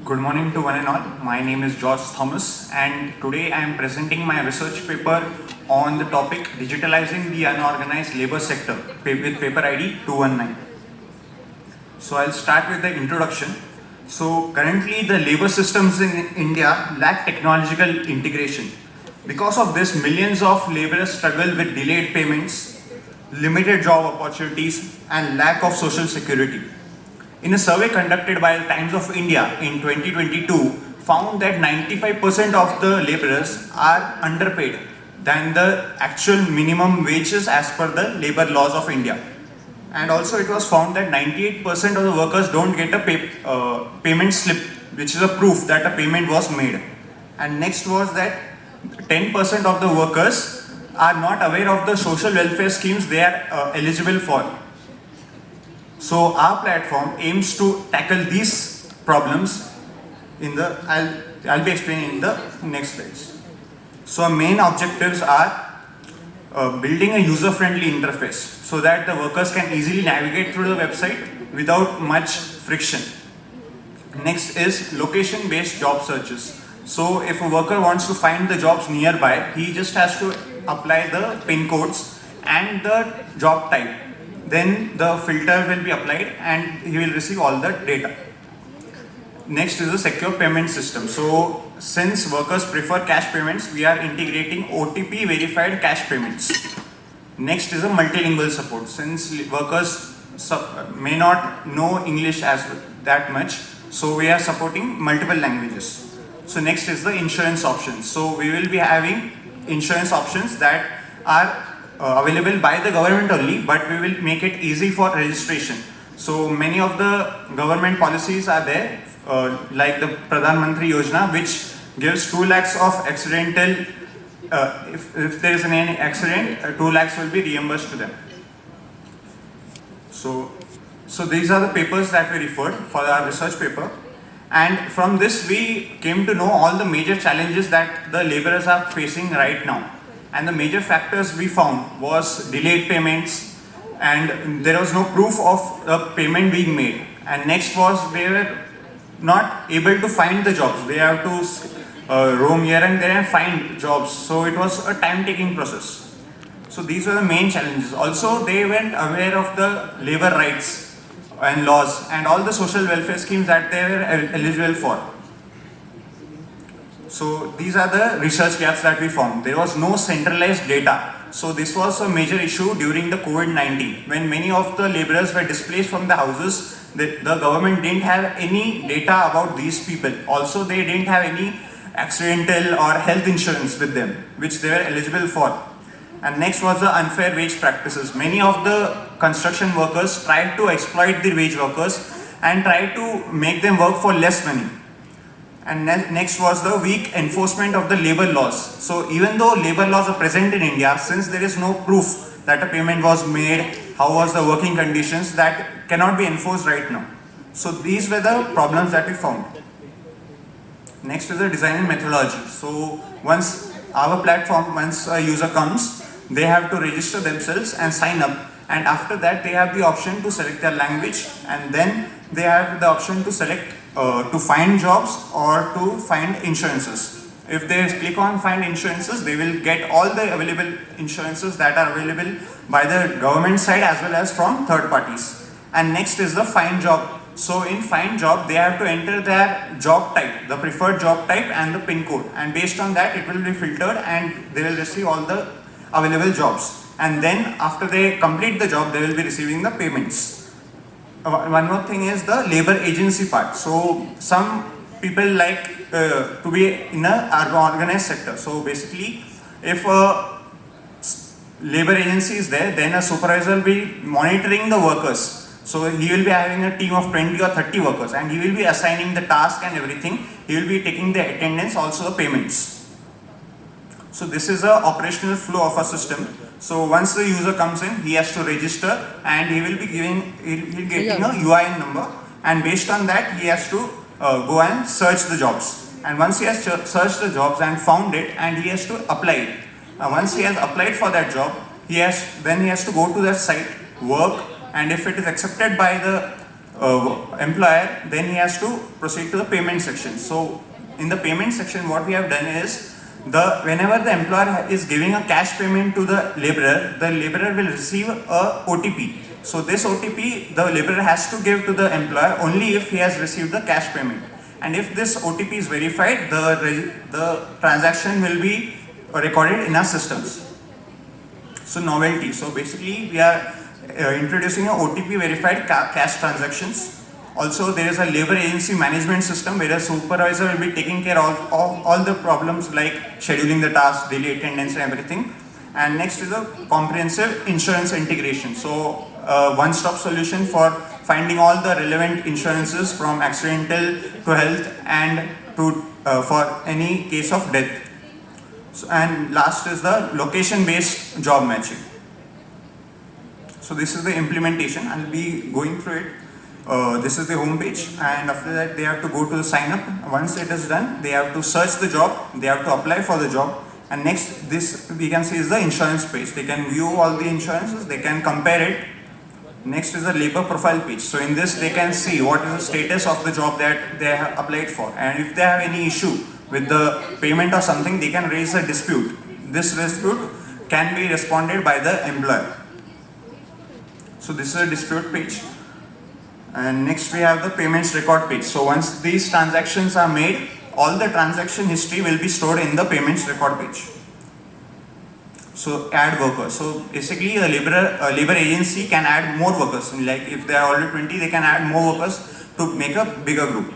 Good morning to one and all. My name is George Thomas, and today I am presenting my research paper on the topic Digitalizing the Unorganized Labor Sector with paper ID 219. So I'll start with the introduction. So currently the labor systems in India lack technological integration. Because of this, millions of laborers struggle with delayed payments, limited job opportunities, and lack of social security. In a survey conducted by the Times of India in 2022, found that 95% of the laborers are underpaid than the actual minimum wages as per the labor laws of India. And also it was found that 98% of the workers don't get a payment slip, which is a proof that a payment was made. And next was that 10% of the workers are not aware of the social welfare schemes they are eligible for. So our platform aims to tackle these problems I'll be explaining in the next slides. So our main objectives are building a user-friendly interface so that the workers can easily navigate through the website without much friction. Next is location-based job searches. So if a worker wants to find the jobs nearby, he just has to apply the pin codes and the job type. Then the filter will be applied and he will receive all the data. Next is the secure payment system. So since workers prefer cash payments, we are integrating OTP verified cash payments. Next is a multilingual support. Since workers may not know English as that much, so we are supporting multiple languages. So next is the insurance options. So we will be having insurance options that are available by the government only, but we will make it easy for registration. So many of the government policies are there, like the Pradhan Mantri Yojana, which gives 2 lakhs of accidental, if there is any accident, 2 lakhs will be reimbursed to them. So these are the papers that we referred for our research paper. And from this we came to know all the major challenges that the laborers are facing right now. And the major factors we found was delayed payments, and there was no proof of the payment being made. And next was they were not able to find the jobs. They have to roam here and there and find jobs. So it was a time-taking process. So these were the main challenges. Also, they weren't aware of the labor rights and laws and all the social welfare schemes that they were eligible for. So these are the research gaps that we found. There was no centralized data. So this was a major issue during the COVID-19. When many of the laborers were displaced from the houses, the government didn't have any data about these people. Also, they didn't have any accidental or health insurance with them, which they were eligible for. And next was the unfair wage practices. Many of the construction workers tried to exploit the wage workers and tried to make them work for less money. And next was the weak enforcement of the labor laws. So even though labor laws are present in India, since there is no proof that a payment was made, how was the working conditions, that cannot be enforced right now. So these were the problems that we found. Next is the designing methodology. So once a user comes, they have to register themselves and sign up. And after that, they have the option to select their language, and then they have the option to select to find jobs or to find insurances. If they click on find insurances, they will get all the available insurances that are available by the government side as well as from third parties. And next is the find job. So in find job, they have to enter their job type, the preferred job type and the pin code. And based on that, it will be filtered and they will receive all the available jobs. And then after they complete the job, they will be receiving the payments. One more thing is the labor agency part. So some people like to be in an organized sector. So basically, if a labor agency is there, then a supervisor will be monitoring the workers. So he will be having a team of 20 or 30 workers, and he will be assigning the task and everything. He will be taking the attendance, also the payments. So this is the operational flow of a system. So once the user comes in, he has to register, and he will be getting a UIN number, and based on that he has to go and search the jobs. And once he has searched the jobs and found it, and he has to apply it. Once he has applied for that job, he has to go to that site, work, and if it is accepted by the employer, then he has to proceed to the payment section. So in the payment section, what we have done is, whenever the employer is giving a cash payment to the laborer will receive a OTP. So this OTP the laborer has to give to the employer only if he has received the cash payment. And if this OTP is verified, the transaction will be recorded in our systems. So novelty. So basically we are introducing a OTP verified cash transactions. Also, there is a labor agency management system where a supervisor will be taking care of all the problems like scheduling the tasks, daily attendance and everything. And next is a comprehensive insurance integration. So one-stop solution for finding all the relevant insurances from accidental to health and to for any case of death. So, and last is the location-based job matching. So this is the implementation. I'll be going through it. This is the home page, and after that they have to go to the sign up. Once it is done, they have to search the job, they have to apply for the job, and next this we can see is the insurance page. They can view all the insurances, they can compare it. Next is the labor profile page. So in this they can see what is the status of the job that they have applied for, and if they have any issue with the payment or something, they can raise a dispute. This dispute can be responded by the employer. So this is a dispute page. And next we have the payments record page. So once these transactions are made, all the transaction history will be stored in the payments record page. So add workers. So basically a labor agency can add more workers. Like if there are already 20, they can add more workers to make a bigger group.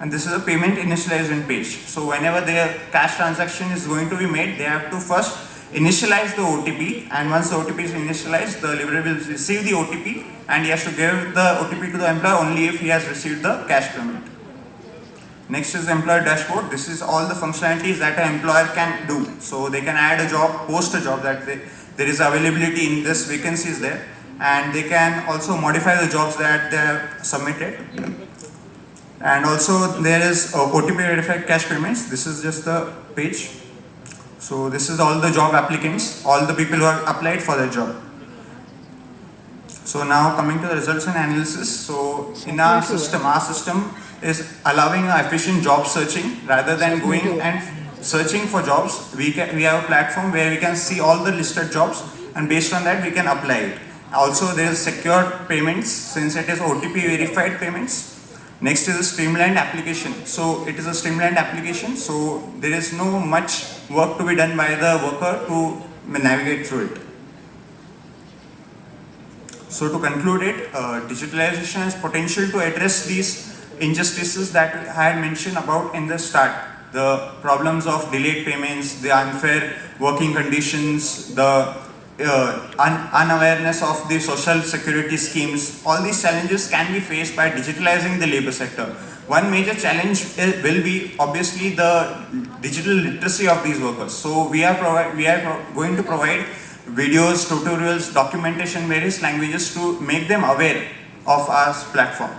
And this is a payment initialization page. So whenever their cash transaction is going to be made, they have to first initialize the OTP, and once the OTP is initialized, the laborer will receive the OTP and he has to give the OTP to the employer only if he has received the cash payment. Next is the employer dashboard. This is all the functionalities that an employer can do. So they can add a job, post a job that there is availability in this vacancy is there, and they can also modify the jobs that they have submitted. And also there is OTP verified cash payments. This is just the page. So this is all the job applicants, all the people who have applied for the job. So now coming to the results and analysis. So in our system is allowing efficient job searching rather than going and searching for jobs. We have a platform where we can see all the listed jobs, and based on that we can apply it. Also there is secure payments since it is OTP verified payments. Next is a streamlined application. So it is a streamlined application, so there is no much work to be done by the worker to navigate through it. So to conclude it, digitalization has potential to address these injustices that I had mentioned about in the start. The problems of delayed payments, the unfair working conditions, the unawareness of the social security schemes. All these challenges can be faced by digitalizing the labor sector. One major challenge will be obviously the digital literacy of these workers. So we are going to provide videos, tutorials, documentation, various languages to make them aware of our platform.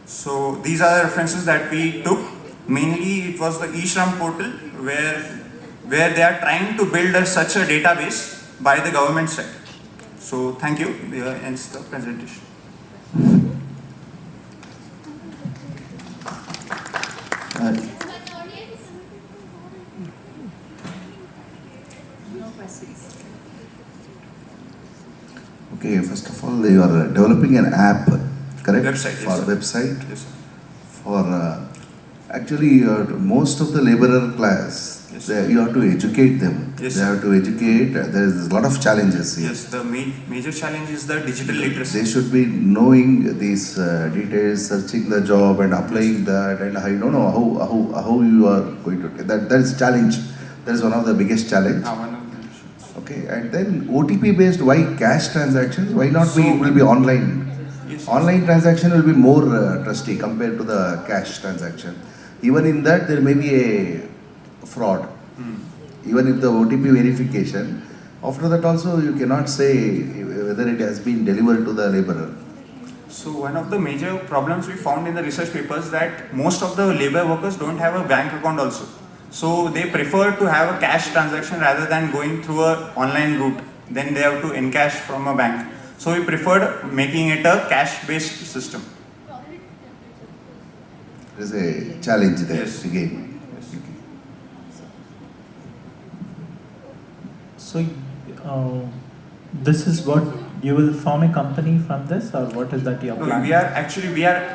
So these are the references that we took. Mainly it was the eShram portal where they are trying to build such a database by the government sector. So thank you. Here ends the presentation. Okay, first of all, you are developing an app, correct? Website, for yes, website. Yes, sir. For actually, most of the laborer class, Yes. you have to educate them. Yes, they sir. have to educate. There is a lot of challenges here. Yes, the major challenge is the digital literacy. They should be knowing these details, searching the job and applying that, and I don't know how you are going to that. That is challenge. That is one of the biggest challenge. One of the issues. Okay, and then OTP based. Why cash transactions? Why not So, will be online? Yes, Online transaction will be more trusty compared to the cash transaction. Even in that, there may be a fraud. Even if the OTP verification, after that also you cannot say whether it has been delivered to the laborer. So one of the major problems we found in the research papers that most of the labor workers don't have a bank account also. So they prefer to have a cash transaction rather than going through an online route. Then they have to encash from a bank. So we preferred making it a cash-based system. There is a challenge there Yes. again. Yes. So, this is what you will form a company from this, or what is that your No, plan?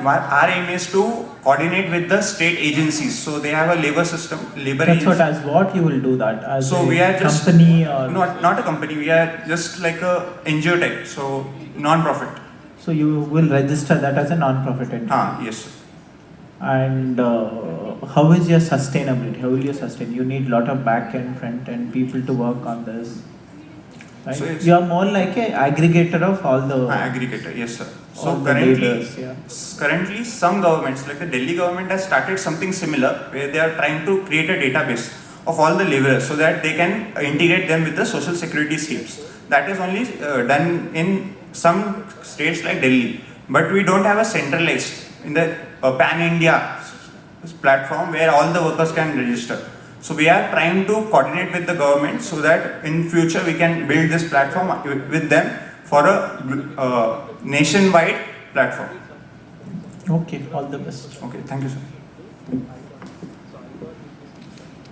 our aim is to coordinate with the state agencies. So they have a labor system, labor That's what, agency. as what you will do that? As So a we are just company or? not a company. We are just like a NGO type. So non-profit. So you will register that as a non-profit entity. Yes. Sir. And how is your sustainability? How will you sustain? You need a lot of back end, front end people to work on this. Right? So it's- You are more like an aggregator of all the Aggregator, yes sir. all So the labors, yeah. currently some governments like the Delhi government has started something similar where they are trying to create a database of all the laborers so that they can integrate them with the social security schemes. That is only done in some states like Delhi, but we don't have a centralized in the pan-India platform where all the workers can register. So we are trying to coordinate with the government so that in future we can build this platform with them for a nationwide platform. Okay, all the best. Okay, thank you sir.